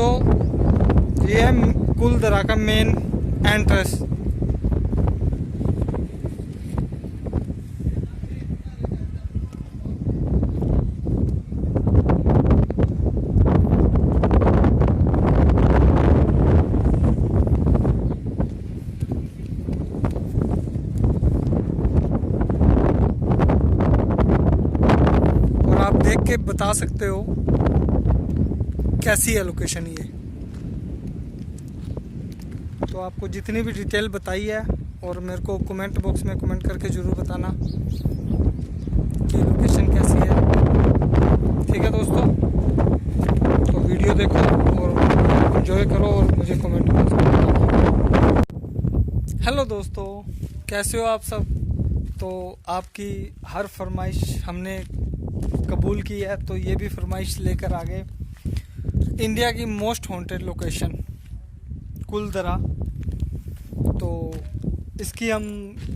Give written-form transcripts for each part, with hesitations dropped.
दोस्तों, ये है कुलदरा का मेन एंट्रेंस। और आप देख के बता सकते हो कैसी है लोकेशन ये। तो आपको जितनी भी डिटेल बताई है और मेरे को कमेंट बॉक्स में कमेंट करके ज़रूर बताना कि लोकेशन कैसी है। ठीक है दोस्तों, तो वीडियो देखो और एंजॉय करो और मुझे कमेंट बॉक्स में बताना। हेलो दोस्तों, कैसे हो आप सब। तो आपकी हर फरमाइश हमने कबूल की है, तो ये भी फरमाइश लेकर आ गए। इंडिया की मोस्ट हॉन्टेड लोकेशन कुलदरा। तो इसकी हम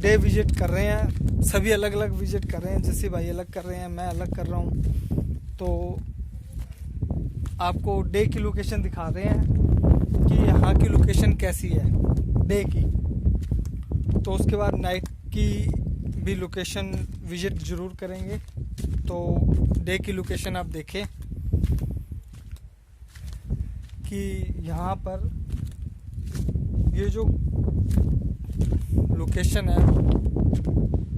डे विजिट कर रहे हैं, सभी अलग अलग विजिट कर रहे हैं। जैसे भाई अलग कर रहे हैं, मैं अलग कर रहा हूँ। तो आपको डे की लोकेशन दिखा रहे हैं कि यहाँ की लोकेशन कैसी है डे की। तो उसके बाद नाइट की भी लोकेशन विजिट ज़रूर करेंगे। तो डे की लोकेशन आप देखें कि यहाँ पर ये जो लोकेशन है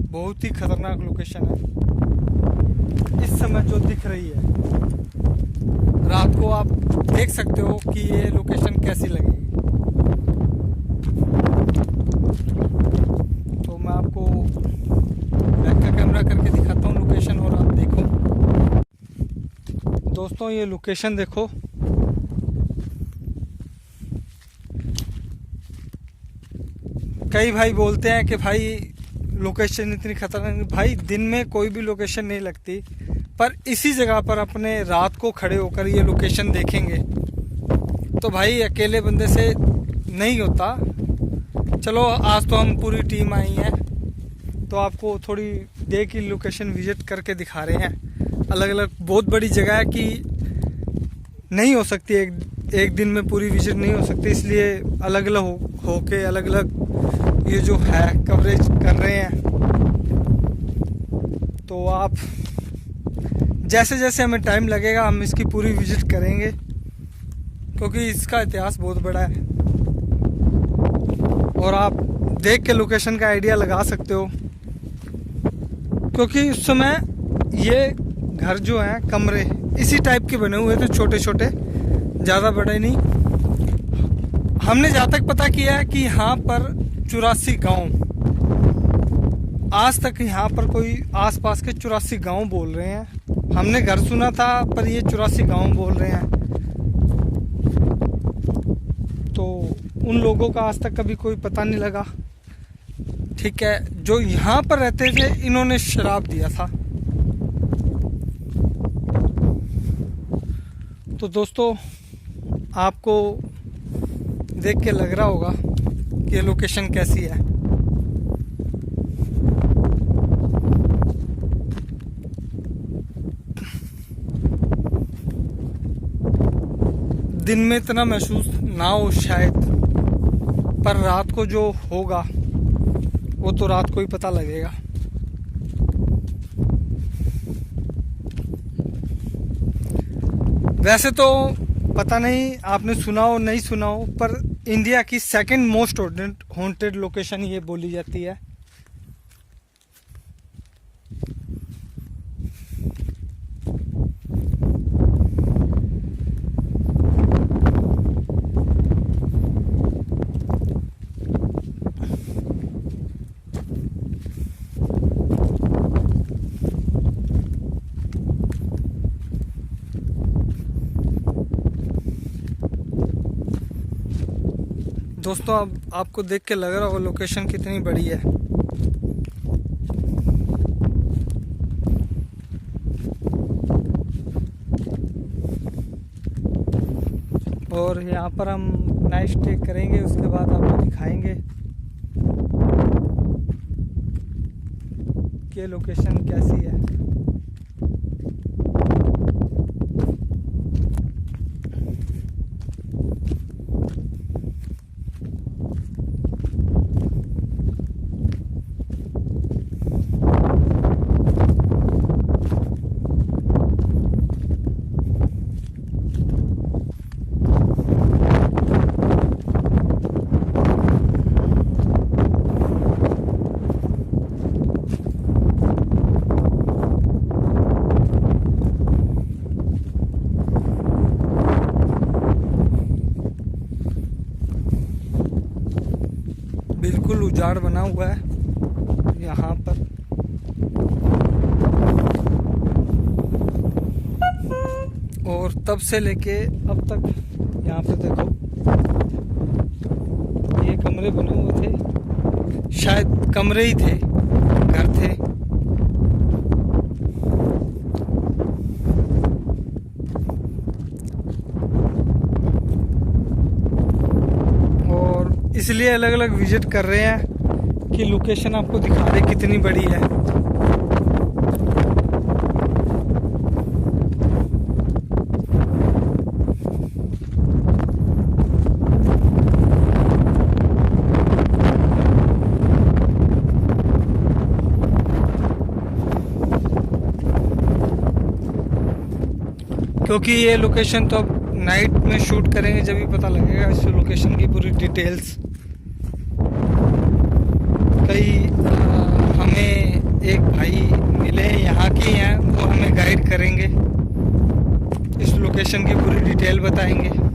बहुत ही खतरनाक लोकेशन है। इस समय जो दिख रही है, रात को आप देख सकते हो कि ये लोकेशन कैसी लगेगी। तो मैं आपको बैक का कैमरा करके दिखाता हूँ लोकेशन और आप देखो। दोस्तों, ये लोकेशन देखो। कई भाई बोलते हैं कि भाई लोकेशन इतनी खतरनाक। भाई दिन में कोई भी लोकेशन नहीं लगती, पर इसी जगह पर अपने रात को खड़े होकर ये लोकेशन देखेंगे तो भाई अकेले बंदे से नहीं होता। चलो, आज तो हम पूरी टीम आई है, तो आपको थोड़ी डे की लोकेशन विजिट करके दिखा रहे हैं। अलग अलग बहुत बड़ी जगह है कि नहीं हो सकती, एक दिन में पूरी विजिट नहीं हो सकती, इसलिए अलग अलग होके अलग अलग ये जो है कवरेज कर रहे हैं। तो आप जैसे जैसे हमें टाइम लगेगा हम इसकी पूरी विजिट करेंगे, क्योंकि इसका इतिहास बहुत बड़ा है। और आप देख के लोकेशन का आइडिया लगा सकते हो, क्योंकि उस समय ये घर जो हैं कमरे इसी टाइप के बने हुए थे, छोटे छोटे, ज़्यादा बड़े नहीं। हमने जहाँ तक पता किया है कि यहाँ पर 84 गांव, आज तक यहाँ पर कोई आसपास के 84 गांव बोल रहे हैं। हमने घर सुना था, पर ये 84 गांव बोल रहे हैं। तो उन लोगों का आज तक कभी कोई पता नहीं लगा। ठीक है, जो यहाँ पर रहते थे इन्होंने शराब दिया था। तो दोस्तों, आपको देख के लग रहा होगा कि ये लोकेशन कैसी है। दिन में इतना महसूस ना हो शायद, पर रात को जो होगा वो तो रात को ही पता लगेगा। वैसे तो पता नहीं आपने सुना हो नहीं सुना हो, पर इंडिया की सेकंड मोस्ट हॉन्टेड लोकेशन ये बोली जाती है। दोस्तों, अब आपको देख के लग रहा होगा लोकेशन कितनी बड़ी है। और यहाँ पर हम नाइट स्टे करेंगे, उसके बाद आपको दिखाएंगे कि लोकेशन कैसी है। बिल्कुल उजाड़ बना हुआ है यहाँ पर। और तब से लेके अब तक यहाँ पे देखो ये कमरे बने हुए थे, शायद कमरे ही थे, घर थे। और इसलिए अलग अलग विजिट कर रहे हैं कि लोकेशन आपको दिखा रहे कितनी बड़ी है। क्योंकि ये लोकेशन तो अब नाइट में शूट करेंगे जब भी पता लगेगा इस लोकेशन की पूरी डिटेल्स। कई हमें एक भाई मिले यहाँ के हैं, वो हमें गाइड करेंगे, इस लोकेशन की पूरी डिटेल बताएंगे।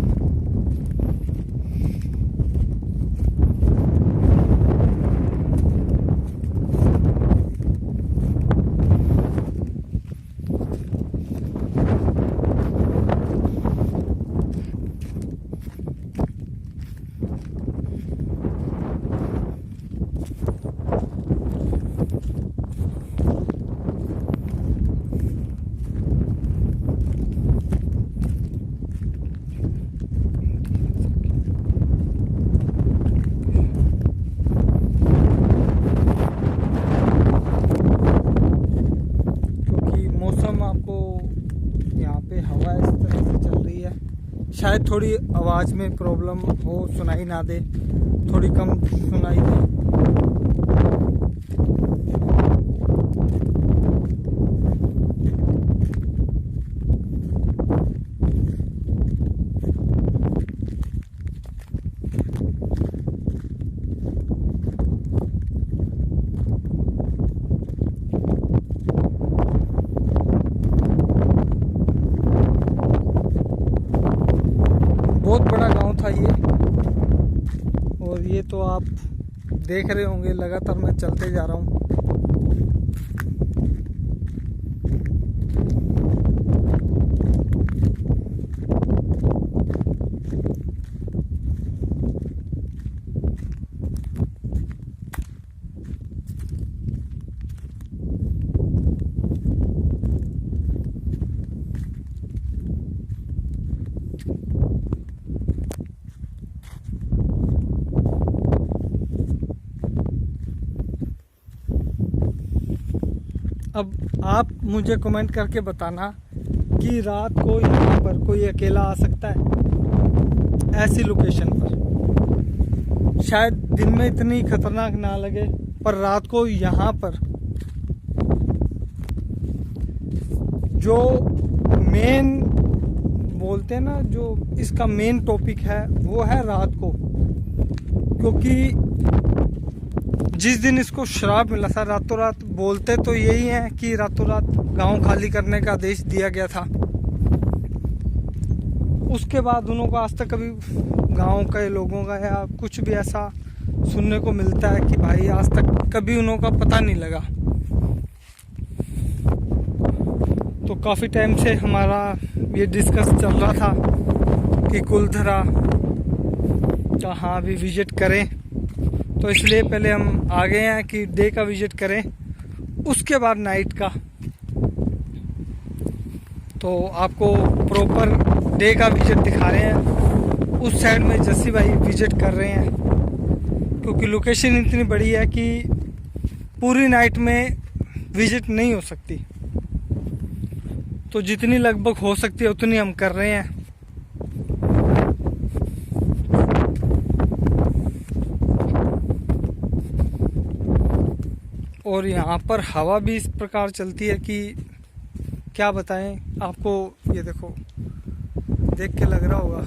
शायद थोड़ी आवाज़ में प्रॉब्लम हो, सुनाई ना दे, थोड़ी कम सुनाई दे। बहुत बड़ा गांव था ये, और ये तो आप देख रहे होंगे लगातार मैं चलते जा रहा हूँ। अब आप मुझे कमेंट करके बताना कि रात को यहाँ पर कोई अकेला आ सकता है ऐसी लोकेशन पर। शायद दिन में इतनी खतरनाक ना लगे, पर रात को यहाँ पर जो मेन बोलते हैं ना, जो इसका मेन टॉपिक है वो है रात को। क्योंकि जिस दिन इसको श्राप मिला था, रातों रात बोलते तो यही है कि रातों रात गांव खाली करने का आदेश दिया गया था। उसके बाद उन्हों को आज तक कभी गांव के लोगों का या कुछ भी ऐसा सुनने को मिलता है कि भाई आज तक कभी उन्हों का पता नहीं लगा। तो काफ़ी टाइम से हमारा ये डिस्कस चल रहा था कि कुलधरा कहाँ भी विजिट करें, तो इसलिए पहले हम आ गए हैं कि डे का विजिट करें, उसके बाद नाइट का। तो आपको प्रॉपर डे का विजिट दिखा रहे हैं। उस साइड में जस्सी भाई विजिट कर रहे हैं, क्योंकि लोकेशन इतनी बड़ी है कि पूरी नाइट में विजिट नहीं हो सकती। तो जितनी लगभग हो सकती है उतनी हम कर रहे हैं। और यहाँ पर हवा भी इस प्रकार चलती है कि क्या बताएं आपको। ये देखो, देख के लग रहा होगा।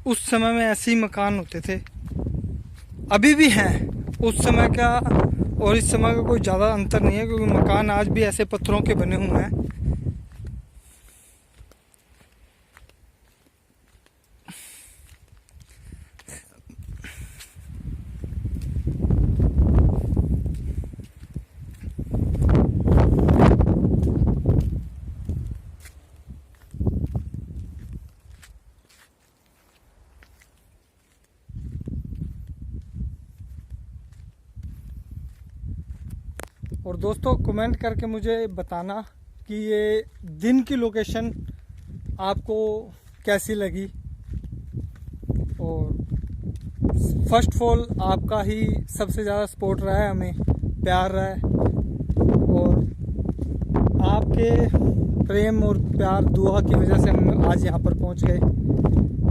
उस समय में ऐसे ही मकान होते थे, अभी भी हैं। उस समय का और इस समय का कोई ज़्यादा अंतर नहीं है, क्योंकि मकान आज भी ऐसे पत्थरों के बने हुए हैं। और दोस्तों कमेंट करके मुझे बताना कि ये दिन की लोकेशन आपको कैसी लगी, और फर्स्ट ऑफ ऑल आपका ही सबसे ज़्यादा सपोर्ट रहा है, हमें प्यार रहा है, और आपके प्रेम और प्यार दुआ की वजह से हम आज यहाँ पर पहुँच गए।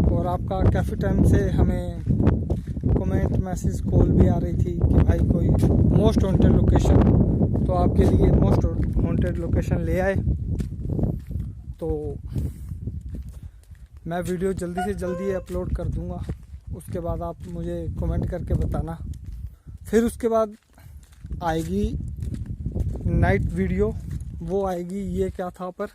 और आपका काफ़ी टाइम से हमें कमेंट मैसेज कॉल भी आ रही थी कि भाई कोई मोस्ट वांटेड लोकेशन, तो आपके लिए मोस्ट वांटेड लोकेशन ले आए। तो मैं वीडियो जल्दी से जल्दी अपलोड कर दूंगा, उसके बाद आप मुझे कमेंट करके बताना। फिर उसके बाद आएगी नाइट वीडियो, वो आएगी ये क्या था पर,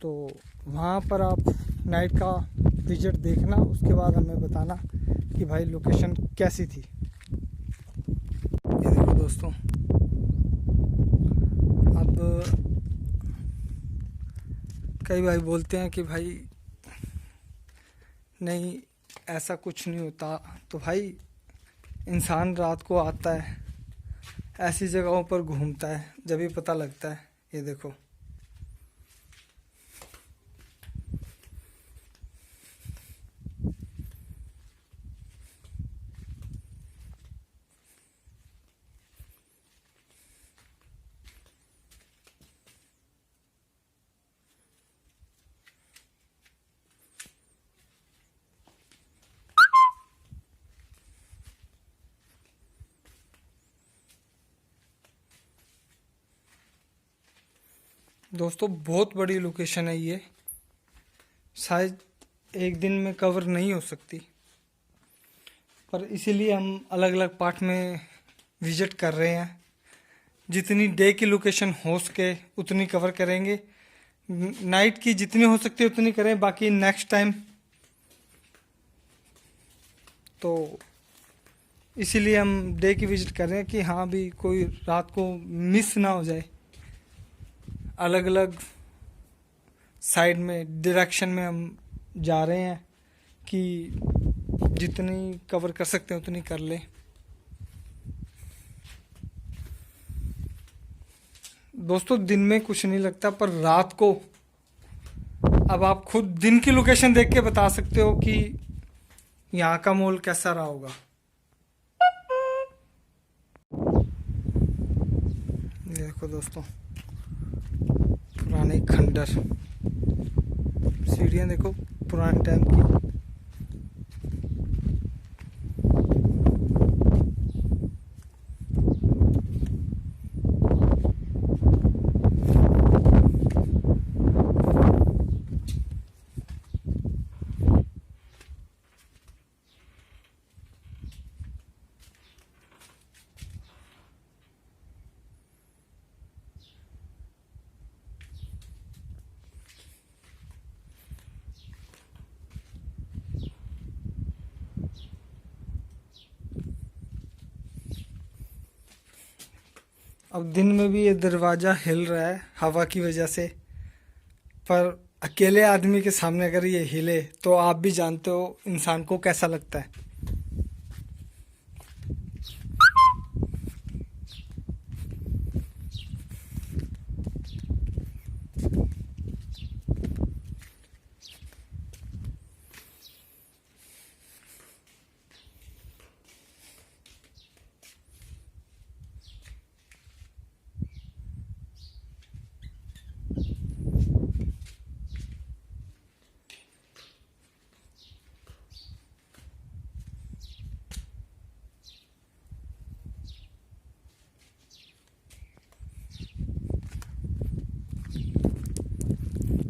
तो वहाँ पर आप नाइट का विजिट देखना, उसके बाद हमें बताना कि भाई लोकेशन कैसी थी। ये देखो दोस्तों, अब कई भाई बोलते हैं कि भाई नहीं ऐसा कुछ नहीं होता, तो भाई इंसान रात को आता है, ऐसी जगहों पर घूमता है, जब भी पता लगता है। ये देखो दोस्तों, बहुत बड़ी लोकेशन है ये, शायद एक दिन में कवर नहीं हो सकती, पर इसीलिए हम अलग अलग पार्ट में विजिट कर रहे हैं। जितनी डे की लोकेशन हो सके उतनी कवर करेंगे, नाइट की जितनी हो सकती है उतनी करें, बाकी नेक्स्ट टाइम। तो इसीलिए हम डे की विजिट कर रहे हैं कि हाँ भी कोई रात को मिस ना हो जाए। अलग अलग साइड में डायरेक्शन में हम जा रहे हैं कि जितनी कवर कर सकते हैं उतनी कर लें। दोस्तों दिन में कुछ नहीं लगता, पर रात को अब आप खुद दिन की लोकेशन देख के बता सकते हो कि यहाँ का माहौल कैसा रहा होगा। देखो दोस्तों, पुराने खंडर, सीढ़ियाँ देखो पुराने टाइम की। अब दिन में भी ये दरवाज़ा हिल रहा है हवा की वजह से, पर अकेले आदमी के सामने अगर ये हिले तो आप भी जानते हो इंसान को कैसा लगता है।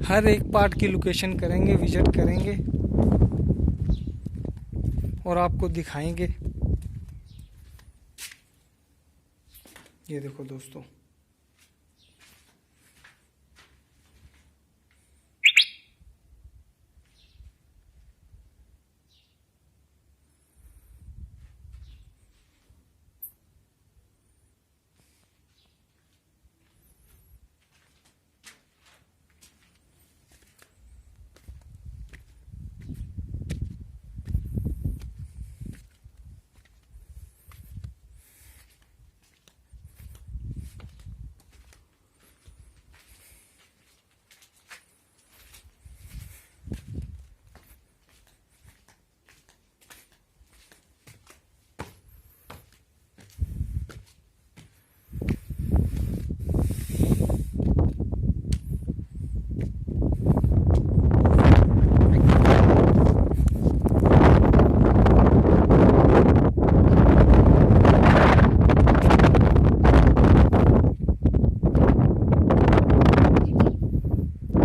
हर एक पार्ट की लोकेशन करेंगे, विजिट करेंगे, और आपको दिखाएंगे। ये देखो दोस्तों,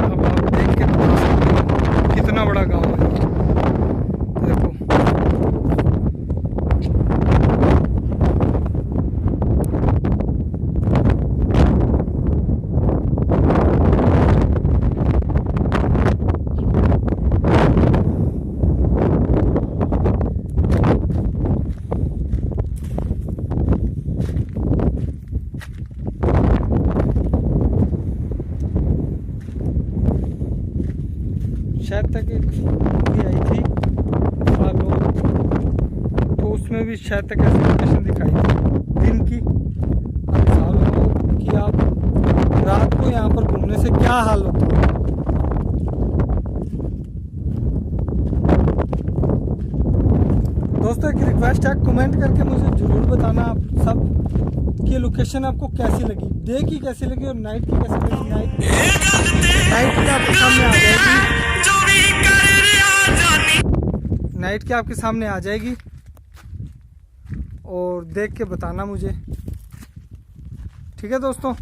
अब आप देख के बता सकते हो कितना बड़ा गांव है। देखो शायद तक एक भी आई थी फॉलो, तो उसमें भी शायद तक ऐसी लोकेशन दिखाई थी दिन की। अब साल हो कि आप रात को यहाँ पर घूमने से क्या हाल होता है। दोस्तों एक रिक्वेस्ट है, कमेंट करके मुझे जरूर बताना आप सब कि लोकेशन आपको कैसी लगी, डे की कैसी लगी और नाइट की कैसी लगी। नाइट की आपके सामने आ जाएगी, नाइट की आपके सामने आ जाएगी और देख के बताना मुझे। ठीक है दोस्तों।